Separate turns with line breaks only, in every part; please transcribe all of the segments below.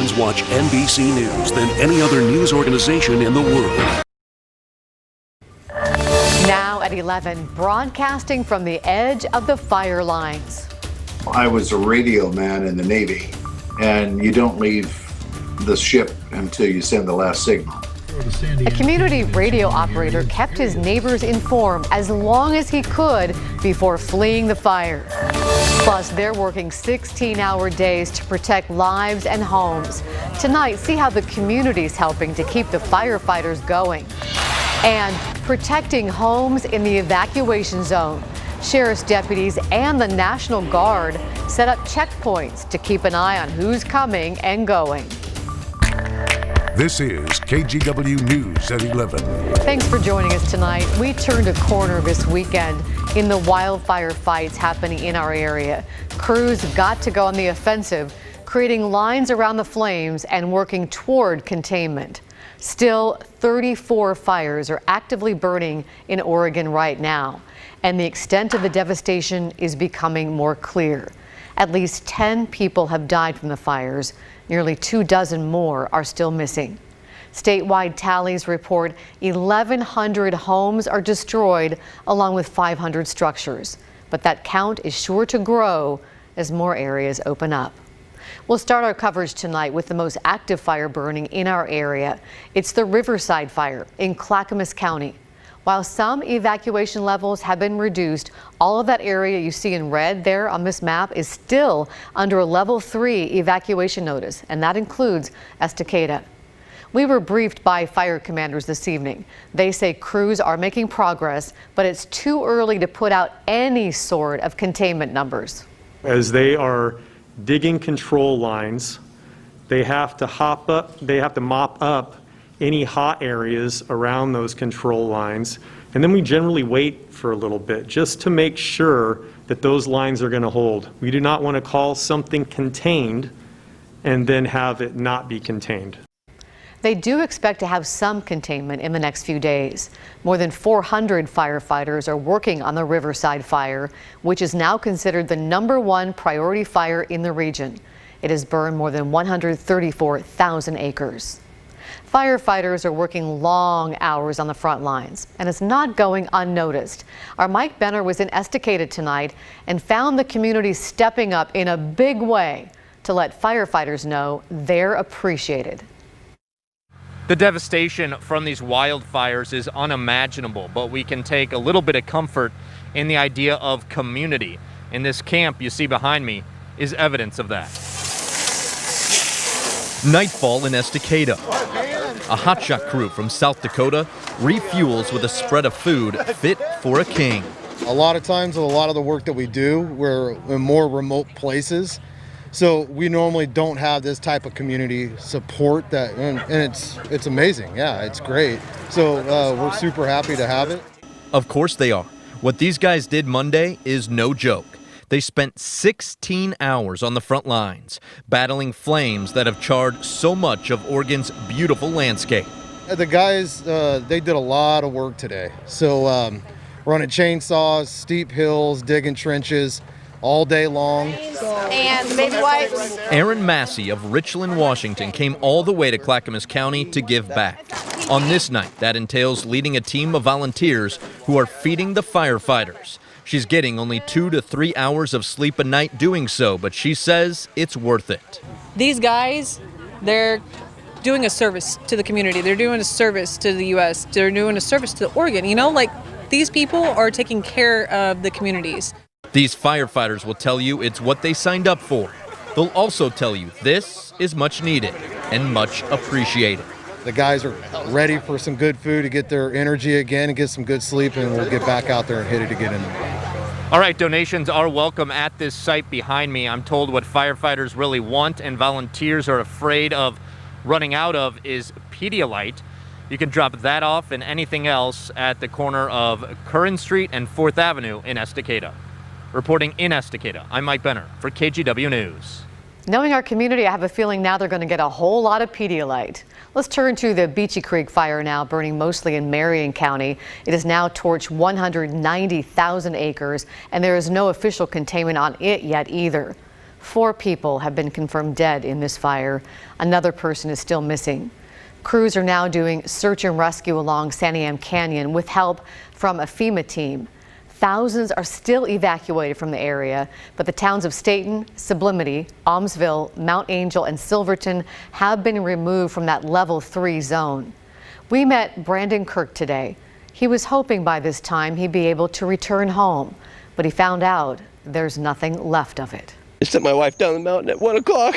Americans watch NBC News than any other news organization in the world.
Now at 11, broadcasting from the edge of the fire lines.
I was a radio man in the Navy, and you don't leave the ship until you send the last signal.
A community radio operator kept his neighbors informed as long as he could before fleeing the fire. Plus, they're working 16-hour days to protect lives and homes. Tonight, see how the community's helping to keep the firefighters going. And protecting homes in the evacuation zone. Sheriff's deputies and the National Guard set up checkpoints to keep an eye on who's coming and going.
This is KGW News at 11.
Thanks for joining us tonight. We turned a corner this weekend in the wildfire fights happening in our area. Crews got to go on the offensive, creating lines around the flames and working toward containment. Still, 34 fires are actively burning in Oregon right now, and the extent of the devastation is becoming more clear. At least 10 people have died from the fires. Nearly 24 more are still missing. Statewide tallies report 1,100 homes are destroyed, along with 500 structures. But that count is sure to grow as more areas open up. We'll start our coverage tonight with the most active fire burning in our area. It's the Riverside fire in Clackamas County. While some evacuation levels have been reduced, all of that area you see in red there on this map is still under a level 3 evacuation notice, and that includes Estacada. We were briefed by fire commanders this evening. They say crews are making progress, but it's too early to put out any sort of containment numbers.
As they are digging control lines, they have to mop up any hot areas around those control lines, and then we generally wait for a little bit just to make sure that those lines are going to hold. We do not want to call something contained and then have it not be contained.
They do expect to have some containment in the next few days. More than 400 firefighters are working on the Riverside fire, which is now considered the #1 priority fire in the region. It has burned more than 134,000 acres. Firefighters are working long hours on the front lines, and it's not going unnoticed. Our Mike Benner was in Estacada tonight and found the community stepping up in a big way to let firefighters know they're appreciated.
The devastation from these wildfires is unimaginable, but we can take a little bit of comfort in the idea of community. And this camp you see behind me is evidence of that.
Nightfall in Estacada. A hotshot crew from South Dakota refuels with a spread of food fit for a king.
A lot of times, a lot of the work that we do, we're in more remote places. So we normally don't have this type of community support and it's amazing. Yeah, it's great. So we're super happy to have it.
Of course they are. What these guys did Monday is no joke. They spent 16 hours on the front lines, battling flames that have charred so much of Oregon's beautiful landscape.
The guys, they did a lot of work today. So running chainsaws, steep hills, digging trenches, all day long.
And baby wipes.
Aaron Massey of Richland, Washington came all the way to Clackamas County to give back. On this night, that entails leading a team of volunteers who are feeding the firefighters. She's getting only 2 to 3 hours of sleep a night doing so, but she says it's worth it.
These guys, they're doing a service to the community. They're doing a service to the U.S. They're doing a service to Oregon. You know, like these people are taking care of the communities.
These firefighters will tell you it's what they signed up for. They'll also tell you this is much needed and much appreciated.
The guys are ready for some good food to get their energy again and get some good sleep, and we'll get back out there and hit it again.
All right, donations are welcome at this site behind me. I'm told what firefighters really want and volunteers are afraid of running out of is Pedialyte. You can drop that off and anything else at the corner of Curran Street and 4th Avenue in Estacada. Reporting in Estacada, I'm Mike Benner for KGW News.
Knowing our community, I have a feeling now they're going to get a whole lot of Pedialyte. Let's turn to the Beachy Creek fire now, burning mostly in Marion County. It has now torched 190,000 acres, and there is no official containment on it yet either. 4 people have been confirmed dead in this fire. Another person is still missing. Crews are now doing search and rescue along Santiam Canyon with help from a FEMA team. Thousands are still evacuated from the area, but the towns of Staten, Sublimity, Almsville, Mount Angel, and Silverton have been removed from that level 3 zone. We met Brandon Kirk today. He was hoping by this time he'd be able to return home, but he found out there's nothing left of it.
I sent my wife down the mountain at 1 o'clock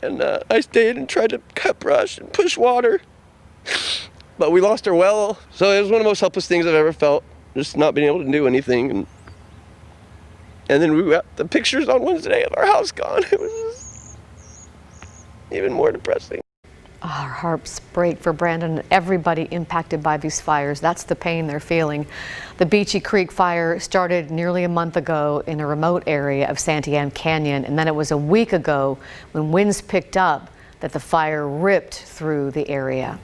and I stayed and tried to cut brush and push water, but we lost our well. So it was one of the most helpless things I've ever felt, just not being able to do anything. And then we got the pictures on Wednesday of our house gone. It was just even more depressing.
Our hearts break for Brandon and everybody impacted by these fires. That's the pain they're feeling. The Beachy Creek fire started nearly a month ago in a remote area of Santiam Canyon, and then it was a week ago when winds picked up that the fire ripped through the area.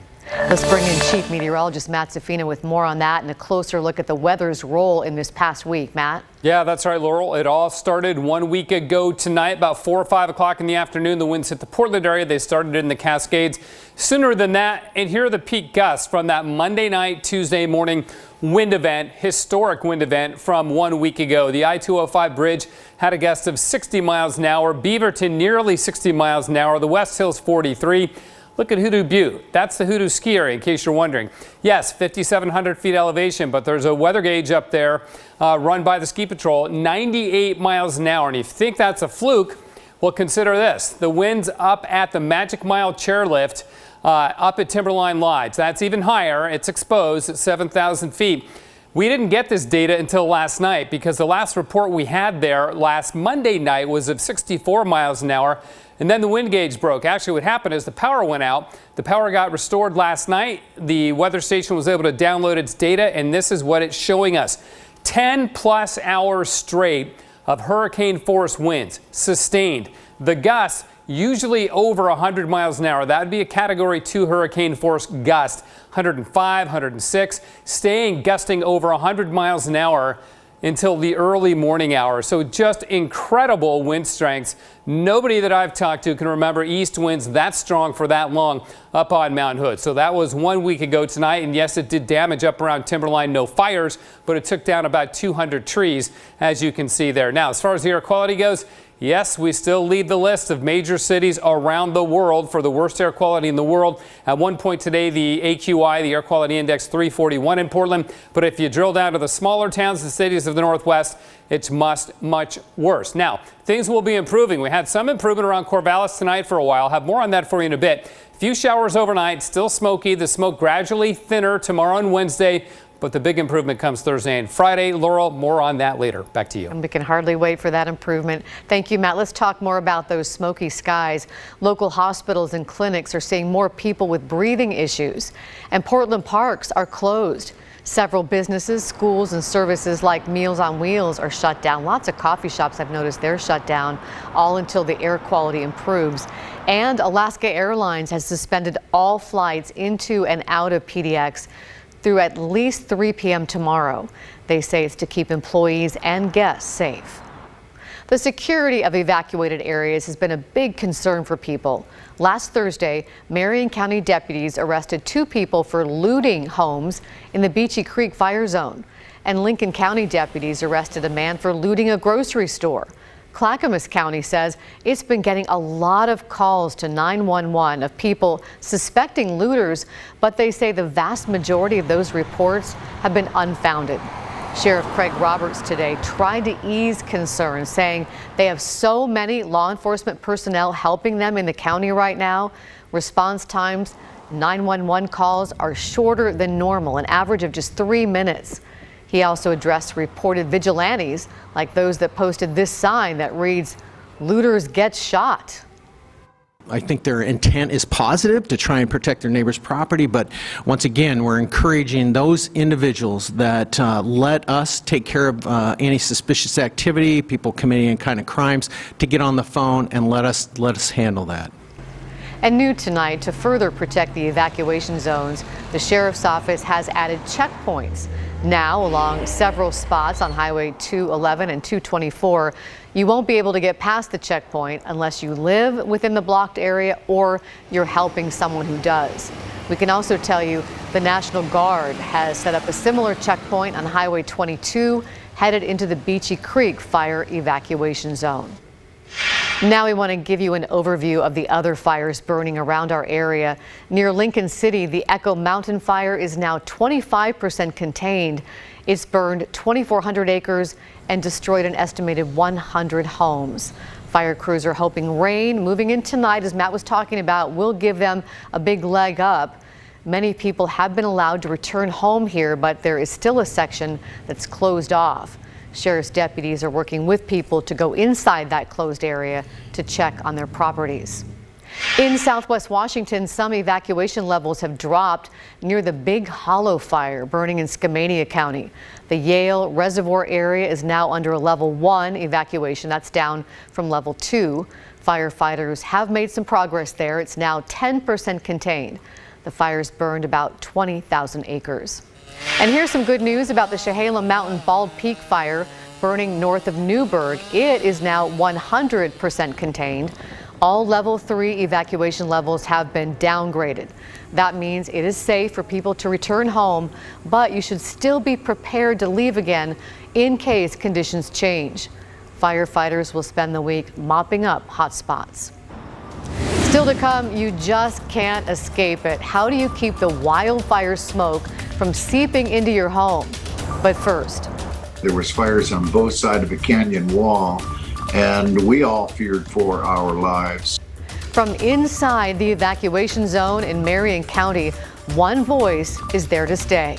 Let's bring in Chief Meteorologist Matt Safina with more on that and a closer look at the weather's role in this past week. Matt?
Yeah, that's right, Laurel. It all started 1 week ago tonight, about 4 or 5 o'clock in the afternoon. The winds hit the Portland area. They started in the Cascades sooner than that. And here are the peak gusts from that Monday night, Tuesday morning wind event, historic wind event from 1 week ago. The I-205 bridge had a gust of 60 miles an hour. Beaverton nearly 60 miles an hour. The West Hills 43. Look at Hoodoo Butte. That's the Hoodoo ski area, in case you're wondering. Yes, 5,700 feet elevation, but there's a weather gauge up there run by the Ski Patrol, 98 miles an hour. And if you think that's a fluke, well, consider this. The winds up at the Magic Mile chairlift up at Timberline Lodge. That's even higher. It's exposed at 7,000 feet. We didn't get this data until last night because the last report we had there last Monday night was of 64 miles an hour. And then the wind gauge broke. Actually, what happened is the power went out. The power got restored last night. The weather station was able to download its data, and this is what it's showing us. 10 plus hours straight of hurricane force winds, sustained. The gusts usually over 100 miles an hour. That would be a Category 2 hurricane force gust. 105, 106, staying gusting over 100 miles an hour until the early morning hours. So just incredible wind strengths. Nobody that I've talked to can remember east winds that strong for that long up on Mount Hood. So that was 1 week ago tonight. And yes, it did damage up around Timberline. No fires, but it took down about 200 trees, as you can see there. Now, as far as the air quality goes, yes, we still lead the list of major cities around the world for the worst air quality in the world. At one point today, the AQI, the air quality index, 341 in Portland. But if you drill down to the smaller towns and cities of the Northwest, it's much worse. Now, things will be improving. We had some improvement around Corvallis tonight for a while. Have more on that for you in a bit. Few showers overnight, still smoky. The smoke gradually thinner tomorrow and Wednesday. But the big improvement comes Thursday and Friday. Laurel, more on that later. Back to you.
And we can hardly wait for that improvement. Thank you, Matt. Let's talk more about those smoky skies. Local hospitals and clinics are seeing more people with breathing issues, and Portland parks are closed. Several businesses, schools, and services like Meals on Wheels are shut down. Lots of coffee shops, I've noticed, they're shut down, all until the air quality improves. And Alaska Airlines has suspended all flights into and out of PDX through at least 3 p.m. tomorrow. They say it's to keep employees and guests safe. The security of evacuated areas has been a big concern for people. Last Thursday, Marion County deputies arrested 2 people for looting homes in the Beachy Creek fire zone. And Lincoln County deputies arrested a man for looting a grocery store. Clackamas County says it's been getting a lot of calls to 911 of people suspecting looters, but they say the vast majority of those reports have been unfounded. Sheriff Craig Roberts today tried to ease concerns, saying they have so many law enforcement personnel helping them in the county right now. Response times, 911 calls are shorter than normal, an average of just 3 minutes. He also addressed reported vigilantes like those that posted this sign that reads, "Looters get shot."
I think their intent is positive to try and protect their neighbor's property, but once again, we're encouraging those individuals that let us take care of any suspicious activity, people committing any kind of crimes, to get on the phone and let us handle that.
And new tonight, to further protect the evacuation zones, the sheriff's office has added checkpoints. Now, along several spots on Highway 211 and 224, you won't be able to get past the checkpoint unless you live within the blocked area or you're helping someone who does. We can also tell you the National Guard has set up a similar checkpoint on Highway 22 headed into the Beachy Creek fire evacuation zone. Now we want to give you an overview of the other fires burning around our area. Near Lincoln City, the Echo Mountain fire is now 25% contained. It's burned 2,400 acres and destroyed an estimated 100 homes. Fire crews are hoping rain moving in tonight, as Matt was talking about, will give them a big leg up. Many people have been allowed to return home here, but there is still a section that's closed off. Sheriff's deputies are working with people to go inside that closed area to check on their properties. In Southwest Washington, some evacuation levels have dropped near the Big Hollow fire burning in Skamania County. The Yale Reservoir area is now under a level 1 evacuation. That's down from level 2. Firefighters have made some progress there. It's now 10% contained. The fires burned about 20,000 acres. And here's some good news about the Chehalem Mountain Bald Peak fire burning north of Newburgh. It is now 100% contained. All level 3 evacuation levels have been downgraded. That means it is safe for people to return home, but you should still be prepared to leave again in case conditions change. Firefighters will spend the week mopping up hot spots. Still to come, you just can't escape it. How do you keep the wildfire smoke from seeping into your home? But first,
there was fires on both sides of a canyon wall, and we all feared for our lives.
From inside the evacuation zone in Marion County, one voice is there to stay.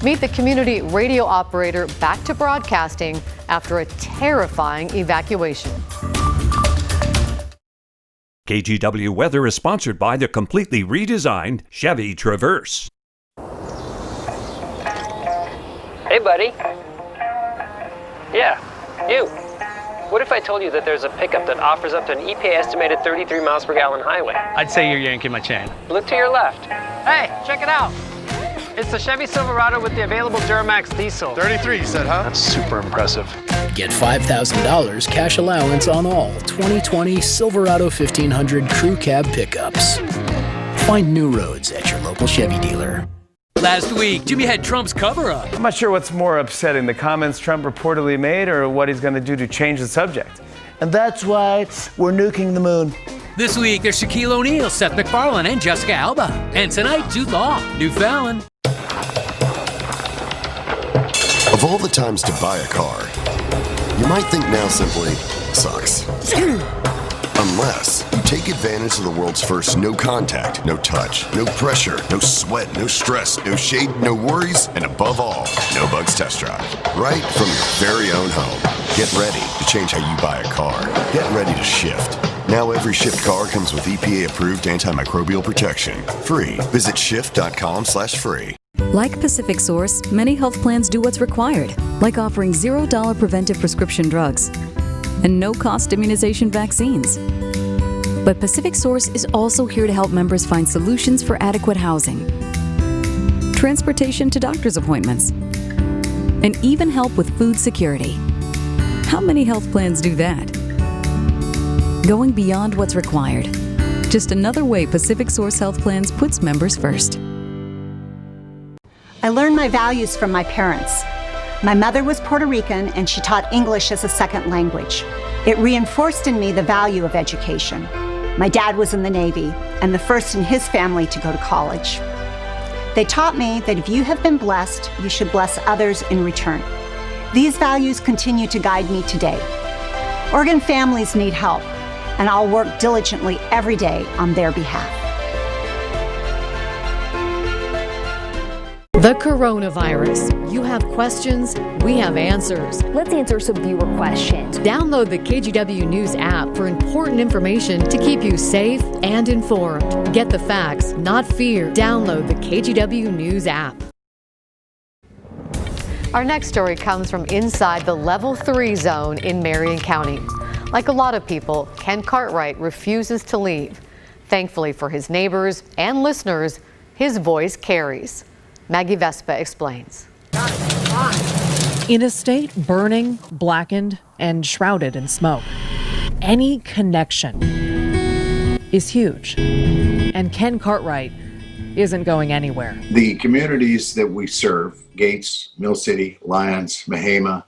Meet the community radio operator back to broadcasting after a terrifying evacuation.
KGW Weather is sponsored by the completely redesigned Chevy Traverse.
Hey, buddy. Yeah, you. What if I told you that there's a pickup that offers up to an EPA estimated 33 miles per gallon highway?
I'd say you're yanking my chain.
Look to your left. Hey, check it out. It's the Chevy Silverado with the available Duramax diesel.
33, you said, huh? That's super impressive.
Get $5,000 cash allowance on all 2020 Silverado 1500 crew cab pickups. Find new roads at your local Chevy dealer.
Last week, Jimmy had Trump's cover-up.
I'm not sure what's more upsetting, the comments Trump reportedly made or what he's going to do to change the subject.
And that's why we're nuking the moon.
This week, there's Shaquille O'Neal, Seth MacFarlane, and Jessica Alba. And tonight, Jude Law, new Fallon.
Of all the times to buy a car, you might think now simply sucks. Unless you take advantage of the world's first no contact, no touch, no pressure, no sweat, no stress, no shade, no worries, and above all, no bugs test drive. Right from your very own home. Get ready to change how you buy a car. Get ready to shift. Now every Shift car comes with EPA-approved antimicrobial protection. Free. Visit shift.com/free.
Like Pacific Source, many health plans do what's required, like offering $0 preventive prescription drugs and no-cost immunization vaccines. But Pacific Source is also here to help members find solutions for adequate housing, transportation to doctor's appointments, and even help with food security. How many health plans do that? Going beyond what's required. Just another way Pacific Source Health Plans puts members first.
I learned my values from my parents. My mother was Puerto Rican and she taught English as a second language. It reinforced in me the value of education. My dad was in the Navy and the first in his family to go to college. They taught me that if you have been blessed, you should bless others in return. These values continue to guide me today. Oregon families need help, and I'll work diligently every day on their behalf.
The coronavirus. You have questions, we have answers.
Let's answer some viewer questions.
Download the KGW News app for important information to keep you safe and informed. Get the facts, not fear. Download the KGW News app. Our next story comes from inside the Level 3 zone in Marion County. Like a lot of people, Ken Cartwright refuses to leave. Thankfully for his neighbors and listeners, his voice carries. Maggie Vespa explains.
In a state burning, blackened, and shrouded in smoke, any connection is huge. And Ken Cartwright isn't going anywhere.
The communities that we serve, Gates, Mill City, Lyons, Mahama,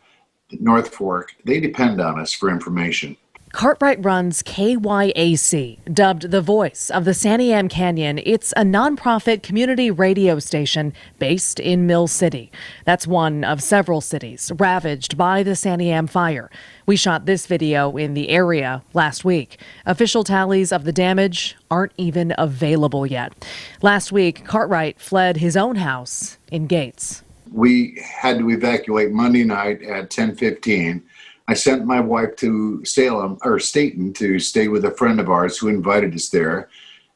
North Fork, they depend on us for information.
Cartwright runs KYAC, dubbed the voice of the Santiam Canyon. It's a nonprofit community radio station based in Mill City. That's one of several cities ravaged by the Santiam fire. We shot this video in the area last week. Official tallies of the damage aren't even available yet. Last week, Cartwright fled his own house in Gates.
We had to evacuate Monday night at 10:15. I sent my wife to Staten to stay with a friend of ours who invited us there.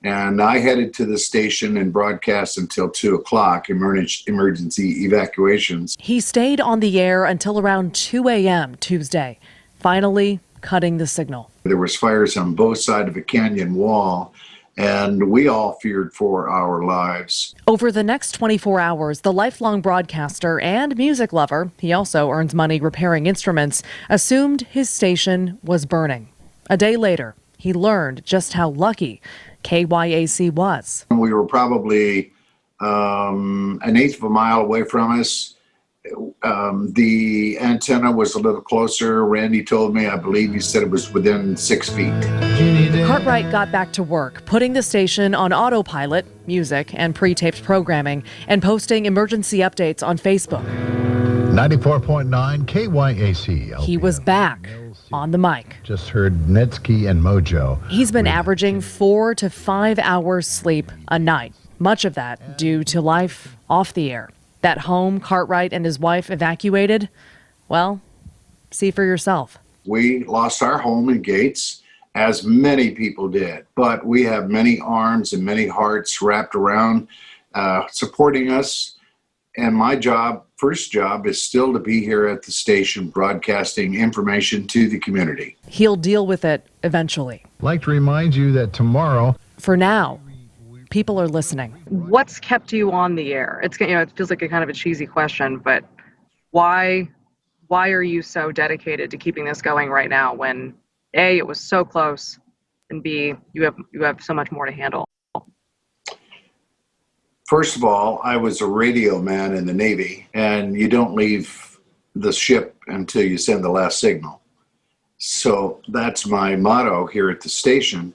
And I headed to the station and broadcast until 2 o'clock, emergency evacuations.
He stayed on the air until around 2 a.m. Tuesday, finally cutting the signal.
There was fires on both sides of a canyon wall, and we all feared for our lives.
Over the next 24 hours, the lifelong broadcaster and music lover, he also earns money repairing instruments, assumed his station was burning. A day later, he learned just how lucky KYAC was.
We were probably an eighth of a mile away from us. The antenna was a little closer. Randy told me, I believe he said it was within 6 feet.
Cartwright got back to work, putting the station on autopilot, music and pre-taped programming, and posting emergency updates on Facebook.
94.9 KYAC. LPM.
He was back on the mic.
Just heard Netsky and Mojo.
He's been averaging 4 to 5 hours sleep a night, much of that due to life off the air. That home Cartwright and his wife evacuated, well, see for yourself.
We lost our home in Gates, as many people did, but we have many arms and many hearts wrapped around supporting us. And my first job is still to be here at the station broadcasting information to the community.
He'll deal with it eventually.
I'd like to remind you that tomorrow,
for now, people are listening.
What's kept you on the air? It feels like a kind of a cheesy question, but why are you so dedicated to keeping this going right now when A, it was so close, and B, you have so much more to handle?
First of all, I was a radio man in the Navy, and you don't leave the ship until you send the last signal. So that's my motto here at the station.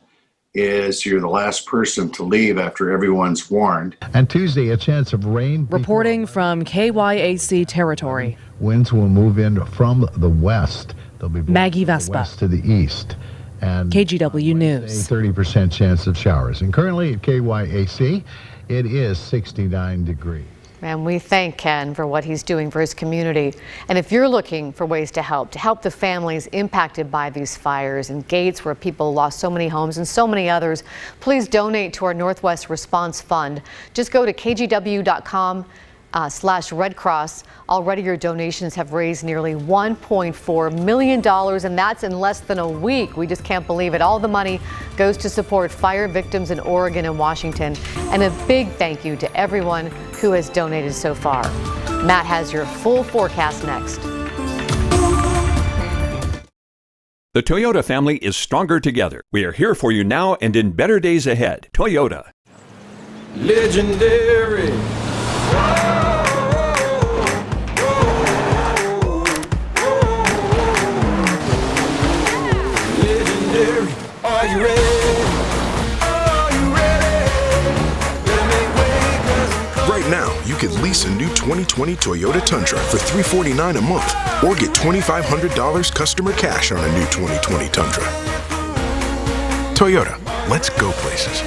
Is you're the last person to leave after everyone's warned.
And Tuesday, a chance of rain.
Reporting from KYAC territory.
Winds will move in from the west. They'll be
Maggie Vespa.
West to the east. And
KGW News.
A 30% chance of showers. And currently at KYAC, it is 69 degrees.
And we thank Ken for what he's doing for his community. And if you're looking for ways to help the families impacted by these fires in Gates, where people lost so many homes and so many others, please donate to our Northwest Response Fund. Just go to kgw.com/Red Cross. Already your donations have raised nearly $1.4 million, and that's in less than a week. We just can't believe it. All the money goes to support fire victims in Oregon and Washington. And a big thank you to everyone who has donated so far. Matt has your full forecast next.
The Toyota family is stronger together. We are here for you now and in better days ahead. Toyota.
Legendary. Legendary. Are you ready?
Right now, you can lease a new 2020 Toyota Tundra for $349 a month or get $2,500 customer cash on a new 2020 Tundra. Toyota, let's go places.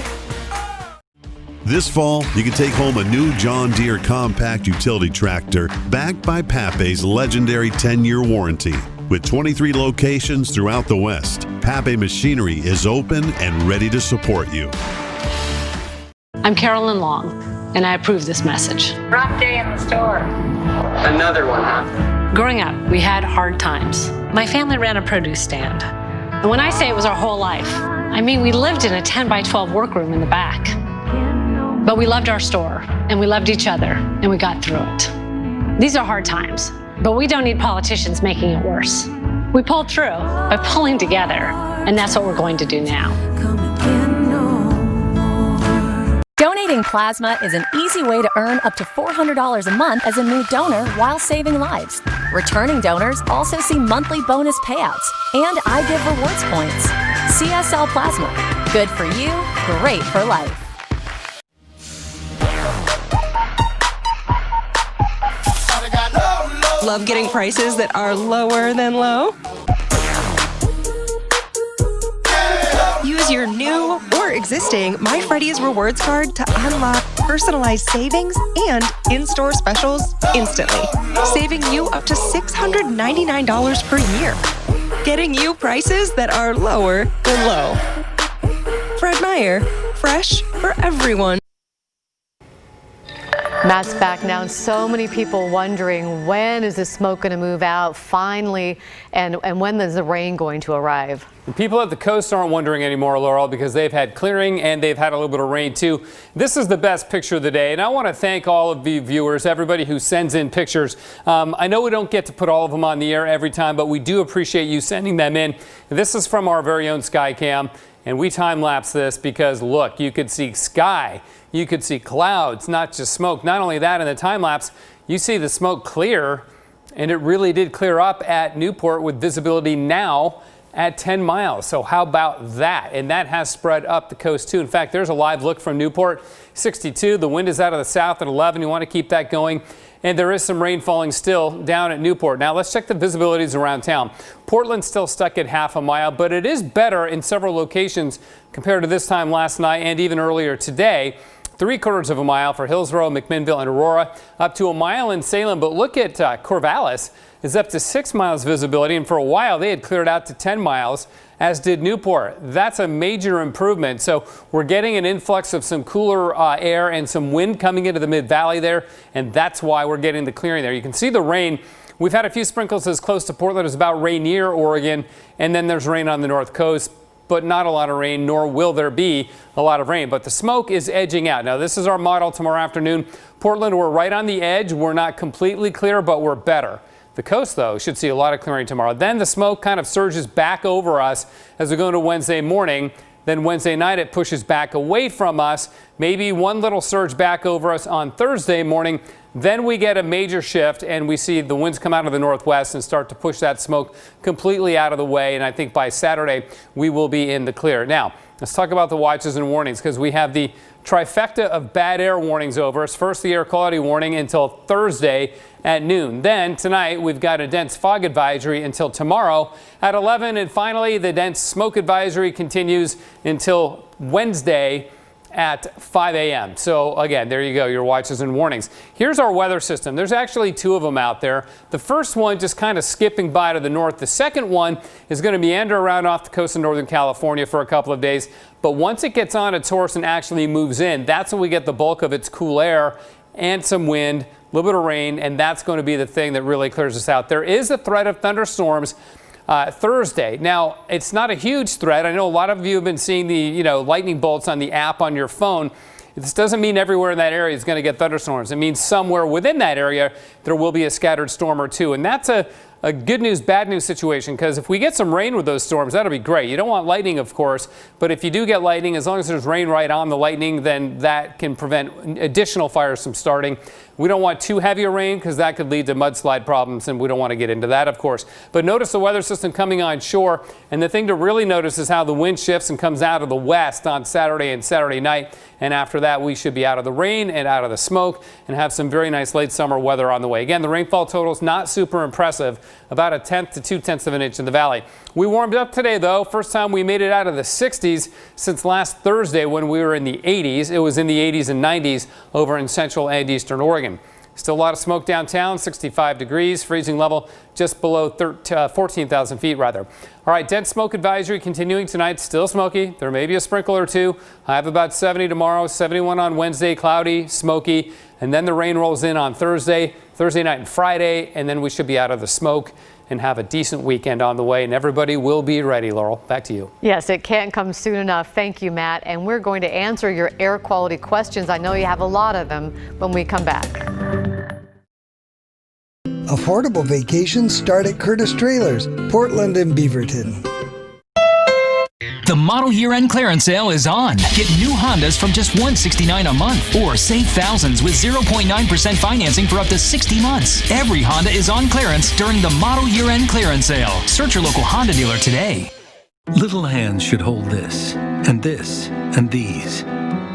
This fall, you can take home a new John Deere compact utility tractor backed by Pape's legendary 10-year warranty. With 23 locations throughout the West, Pape Machinery is open and ready to support you.
I'm Carolyn Long, and I approve this message.
Rough day in the store.
Another one, huh? Growing up, we had hard times. My family ran a produce stand. And when I say it was our whole life, I mean we lived in a 10 by 12 workroom in the back. But we loved our store, and we loved each other, and we got through it. These are hard times, but we don't need politicians making it worse. We pulled through by pulling together, and that's what we're going to do now.
Donating plasma is an easy way to earn up to $400 a month as a new donor while saving lives. Returning donors also see monthly bonus payouts and iGive rewards points. CSL Plasma. Good for you, great for life.
Love getting prices that are lower than low? Use your new or existing My Freddy's Rewards card to unlock personalized savings and in-store specials instantly, saving you up to $699 per year. Getting you prices that are lower than low. Fred Meyer, fresh for everyone.
Matt's back now, and so many people wondering, when is the smoke going to move out finally, and when is the rain going to arrive?
The people at the coast aren't wondering anymore, Laurel, because they've had clearing and they've had a little bit of rain too. This is the best picture of the day, and I want to thank all of the viewers, everybody who sends in pictures. I know we don't get to put all of them on the air every time, but we do appreciate you sending them in. This is from our very own Skycam, and we time-lapse this because, look, you could see sky. You could see clouds, not just smoke. Not only that, in the time-lapse, you see the smoke clear, and it really did clear up at Newport with visibility now at 10 miles. So how about that? And that has spread up the coast too. In fact, there's a live look from Newport, 62. The wind is out of the south at 11. You want to keep that going. And there is some rain falling still down at Newport. Now let's check the visibilities around town. Portland's still stuck at half a mile, but it is better in several locations compared to this time last night and even earlier today. 3/4 of a mile for Hillsborough, McMinnville, and Aurora, up to a mile in Salem. But look at Corvallis is up to 6 miles visibility, and for a while they had cleared out to 10 miles, as did Newport. That's a major improvement. So we're getting an influx of some cooler air and some wind coming into the mid-valley there, and that's why we're getting the clearing there. You can see the rain. We've had a few sprinkles as close to Portland as about Rainier, Oregon, and then there's rain on the north coast, but not a lot of rain, nor will there be a lot of rain. But the smoke is edging out. Now, this is our model tomorrow afternoon. Portland, we're right on the edge. We're not completely clear, but we're better. The coast, though, should see a lot of clearing tomorrow. Then the smoke kind of surges back over us as we go into Wednesday morning. Then Wednesday night, it pushes back away from us. Maybe one little surge back over us on Thursday morning. Then we get a major shift, and we see the winds come out of the northwest and start to push that smoke completely out of the way. And I think by Saturday, we will be in the clear. Now, let's talk about the watches and warnings, because we have the trifecta of bad air warnings over us. First, the air quality warning until Thursday at noon. Then tonight, we've got a dense fog advisory until tomorrow at 11. And finally, the dense smoke advisory continues until Wednesday at 5 a.m. So again, there you go, your watches and warnings. Here's our weather system. There's actually two of them out there. The first one just kind of skipping by to the north. The second one is going to meander around off the coast of Northern California for a couple of days. But once it gets on its horse and actually moves in, that's when we get the bulk of its cool air and some wind, a little bit of rain, and that's going to be the thing that really clears us out. There is a threat of thunderstorms Thursday. Now, it's not a huge threat. I know a lot of you have been seeing the lightning bolts on the app on your phone. This doesn't mean everywhere in that area is going to get thunderstorms. It means somewhere within that area there will be a scattered storm or two. And that's a good news, bad news situation, because if we get some rain with those storms, that'll be great. You don't want lightning, of course, but if you do get lightning, as long as there's rain right on the lightning, then that can prevent additional fires from starting. We don't want too heavy a rain because that could lead to mudslide problems, and we don't want to get into that, of course. But notice the weather system coming on shore, and the thing to really notice is how the wind shifts and comes out of the west on Saturday and Saturday night. And after that, we should be out of the rain and out of the smoke and have some very nice late summer weather on the way. Again, the rainfall total is not super impressive, about 1/10 to 2/10 of an inch in the valley. We warmed up today, though. First time we made it out of the 60s since last Thursday when we were in the 80s. It was in the 80s and 90s over in central and eastern Oregon. Still a lot of smoke downtown, 65 degrees, freezing level just below 14,000 feet rather. All right, dense smoke advisory continuing tonight, still smoky. There may be a sprinkle or two. I have about 70 tomorrow, 71 on Wednesday, cloudy, smoky, and then the rain rolls in on Thursday night and Friday, and then we should be out of the smoke and have a decent weekend on the way, and everybody will be ready. Laurel, back to you.
Yes, it can't come soon enough. Thank you, Matt. And we're going to answer your air quality questions. I know you have a lot of them when we come back.
Affordable vacations start at Curtis Trailers, Portland and Beaverton.
The model year-end clearance sale is on. Get new Hondas from just $169 a month or save thousands with 0.9% financing for up to 60 months. Every Honda is on clearance during the model year-end clearance sale. Search your local Honda dealer today.
Little hands should hold this, and these,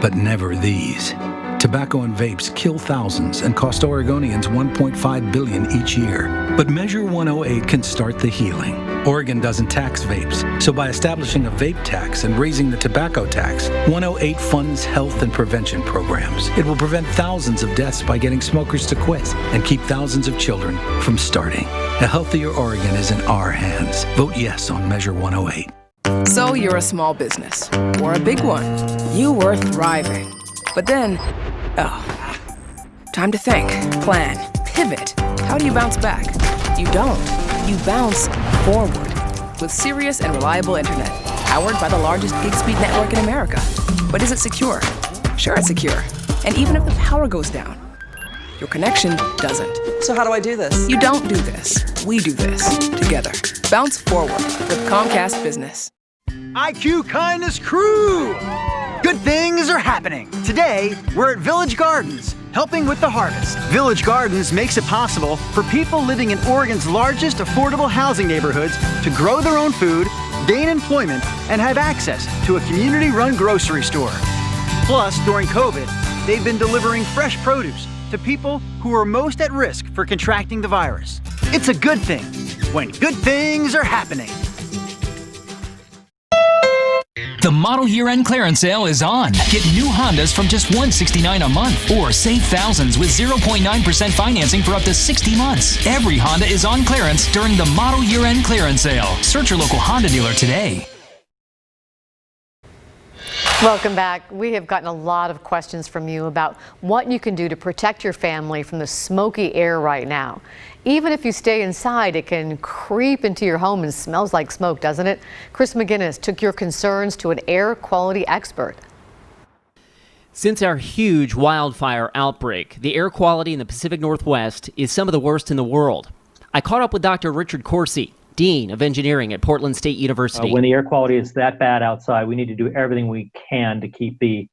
but never these. Tobacco and vapes kill thousands and cost Oregonians $1.5 billion each year. But Measure 108 can start the healing. Oregon doesn't tax vapes, so by establishing a vape tax and raising the tobacco tax, 108 funds health and prevention programs. It will prevent thousands of deaths by getting smokers to quit and keep thousands of children from starting. A healthier Oregon is in our hands. Vote yes on Measure 108.
So you're a small business, or a big one. You were thriving. But then, time to think, plan, pivot. How do you bounce back? You don't. You bounce forward with serious and reliable internet, powered by the largest gig speed network in America. But is it secure? Sure, it's secure. And even if the power goes down, your connection doesn't.
So how do I do this?
You don't do this. We do this together. Bounce forward with Comcast Business.
IQ Kindness Crew! Good things are happening. Today, we're at Village Gardens, helping with the harvest. Village Gardens makes it possible for people living in Oregon's largest affordable housing neighborhoods to grow their own food, gain employment, and have access to a community-run grocery store. Plus, during COVID, they've been delivering fresh produce to people who are most at risk for contracting the virus. It's a good thing when good things are happening.
The model year-end clearance sale is on. Get new Hondas from just $169 a month or save thousands with 0.9% financing for up to 60 months. Every Honda is on clearance during the model year-end clearance sale. Search your local Honda dealer today.
Welcome back. We have gotten a lot of questions from you about what you can do to protect your family from the smoky air right now. Even if you stay inside, it can creep into your home and smells like smoke, doesn't it? Chris McGinnis took your concerns to an air quality expert.
Since our huge wildfire outbreak, the air quality in the Pacific Northwest is some of the worst in the world. I caught up with Dr. Richard Corsi, Dean of Engineering at Portland State University.
When the air quality is that bad outside, we need to do everything we can to keep the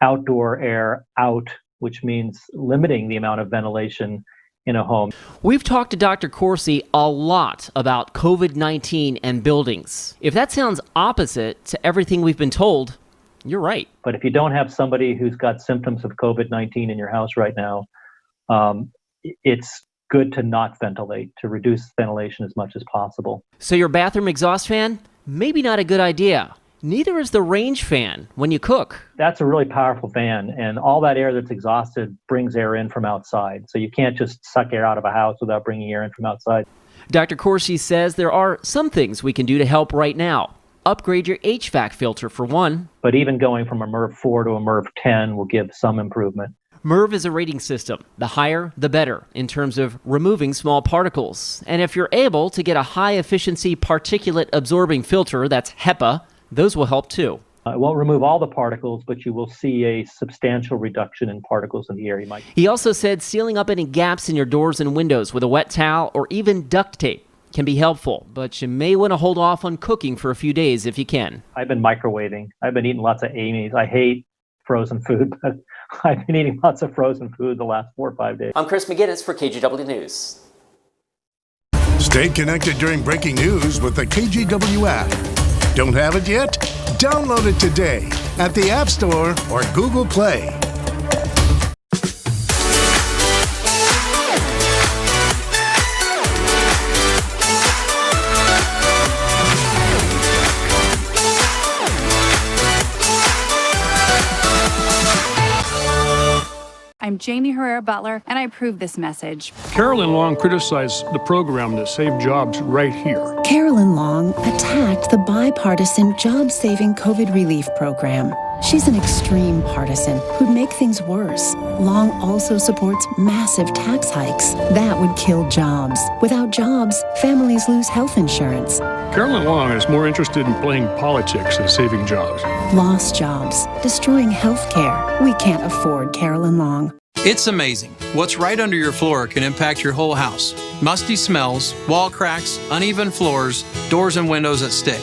outdoor air out, which means limiting the amount of ventilation in a home.
We've talked to Dr. Corsi a lot about COVID-19 and buildings. If that sounds opposite to everything we've been told, you're right.
But if you don't have somebody who's got symptoms of COVID-19 in your house right now, it's good to not ventilate, to reduce ventilation as much as possible.
So your bathroom exhaust fan? Maybe not a good idea. Neither is the range fan when you cook.
That's a really powerful fan, and all that air that's exhausted brings air in from outside. So you can't just suck air out of a house without bringing air in from outside.
Dr. Corsi says there are some things we can do to help right now. Upgrade your HVAC filter for one.
But even going from a MERV 4 to a MERV 10 will give some improvement.
MERV is a rating system. The higher, the better in terms of removing small particles. And if you're able to get a high-efficiency particulate absorbing filter, that's HEPA, those will help too.
It won't remove all the particles, but you will see a substantial reduction in particles in the air.
He also said sealing up any gaps in your doors and windows with a wet towel or even duct tape can be helpful, but you may want to hold off on cooking for a few days if you can.
I've been microwaving. I've been eating lots of Amy's. I hate frozen food, but I've been eating lots of frozen food the last 4 or 5 days.
I'm Chris McGinnis for KGW News.
Stay connected during breaking news with the KGW app. Don't have it yet? Download it today at the App Store or Google Play.
I'm Jamie Herrera Butler, and I approve this message.
Carolyn Long criticized the program that saved jobs right here.
Carolyn Long attacked the bipartisan job-saving COVID relief program. She's an extreme partisan who'd make things worse. Long also supports massive tax hikes. That would kill jobs. Without jobs, families lose health insurance.
Carolyn Long is more interested in playing politics than saving jobs.
Lost jobs, destroying health care. We can't afford Carolyn Long.
It's amazing. What's right under your floor can impact your whole house.
musty smells, wall cracks, uneven floors, doors and windows that stick.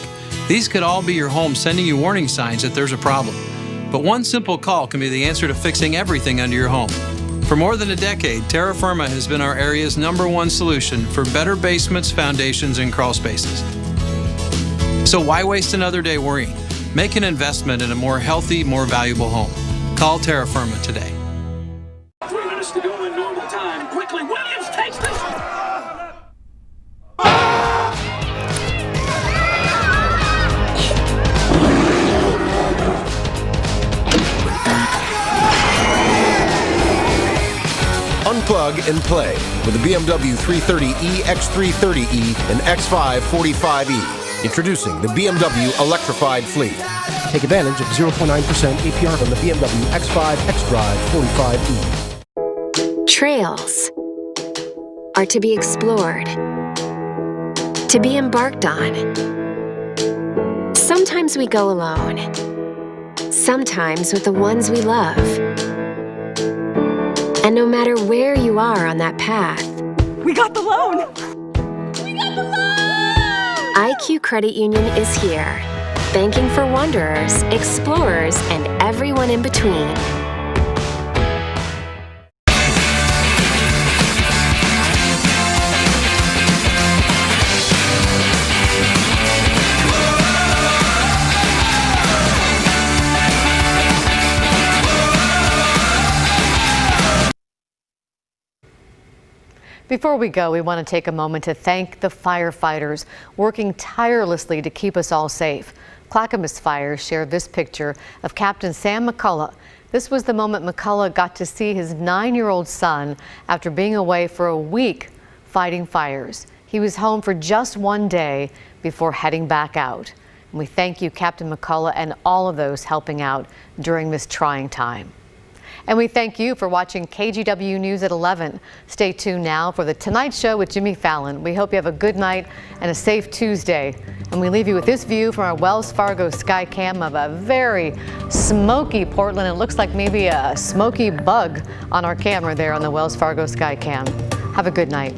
These could all be your home sending you warning signs that there's a problem. But one simple call can be the answer to fixing everything under your home. For more than a decade, Terra Firma has been our area's #1 solution for better basements, foundations, and crawl spaces. So why waste another day worrying? Make an investment in a more healthy, more valuable home. Call Terra Firma today.
3 minutes to go in normal time. Quickly, Williams takes this.
Unplug and play with the BMW 330e, X330e, and X5 45e. Introducing the BMW electrified fleet.
Take advantage of 0.9% APR on the BMW X5 xDrive 45e.
Trails are to be explored, to be embarked on. Sometimes we go alone, sometimes with the ones we love. And no matter where you are on that path,
we got the loan!
IQ Credit Union is here, banking for wanderers, explorers, and everyone in between.
Before we go, we want to take a moment to thank the firefighters working tirelessly to keep us all safe. Clackamas Fire shared this picture of Captain Sam McCullough. This was the moment McCullough got to see his 9-year-old son after being away for a week fighting fires. He was home for just 1 day before heading back out. And we thank you, Captain McCullough, and all of those helping out during this trying time. And we thank you for watching KGW News at 11. Stay tuned now for The Tonight Show with Jimmy Fallon. We hope you have a good night and a safe Tuesday. And we leave you with this view from our Wells Fargo sky cam of a very smoky Portland. It looks like maybe a smoky bug on our camera there on the Wells Fargo sky cam. Have a good night.